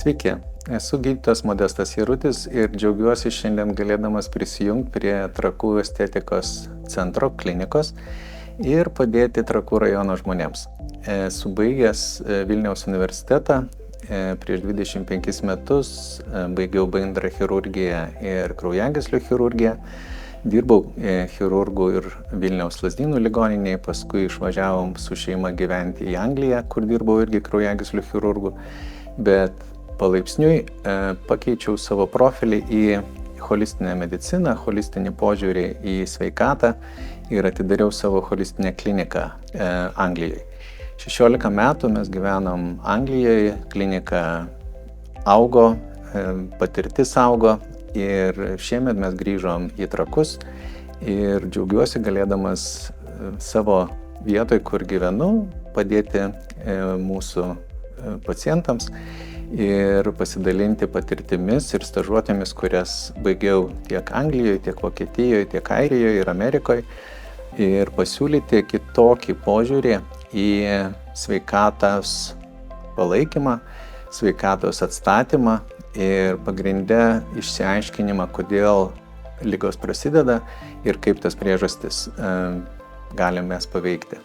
Sveiki, esu gydytojas Modestas Jarutis ir džiaugiuosi šiandien galėdamas prisijungti prie Trakų estetikos centro klinikos ir padėti Trakų rajono žmonėms. Esu baigęs Vilniaus universitetą, prieš 25 metus baigiau bendrą chirurgiją ir kraujagyslių chirurgiją. Dirbau chirurgų ir Vilniaus Lazdynų ligoninėje, paskui išvažiavom su šeima gyventi į Angliją, kur dirbau irgi kraujagyslių chirurgų, bet palaipsniui pakeičiau savo profilį į holistinę mediciną, holistinį požiūrį į sveikatą ir atidariau savo holistinę kliniką Anglijoje. 16 metų mes gyvenom Anglijoje, klinika augo, patirtis augo ir šiemet mes grįžom į Trakus ir džiaugiuosi galėdamas savo vietoj, kur gyvenu, padėti mūsų pacientams ir pasidalinti patirtimis ir stažuotėmis, kurias baigiau tiek Anglijoje, tiek Vokietijoje, tiek Airijoje ir Amerikoje ir pasiūlyti kitokį požiūrį į sveikatos palaikymą, sveikatos atstatymą ir pagrindę išsiaiškinimą, kodėl ligos prasideda ir kaip tas priežastis galim mes paveikti.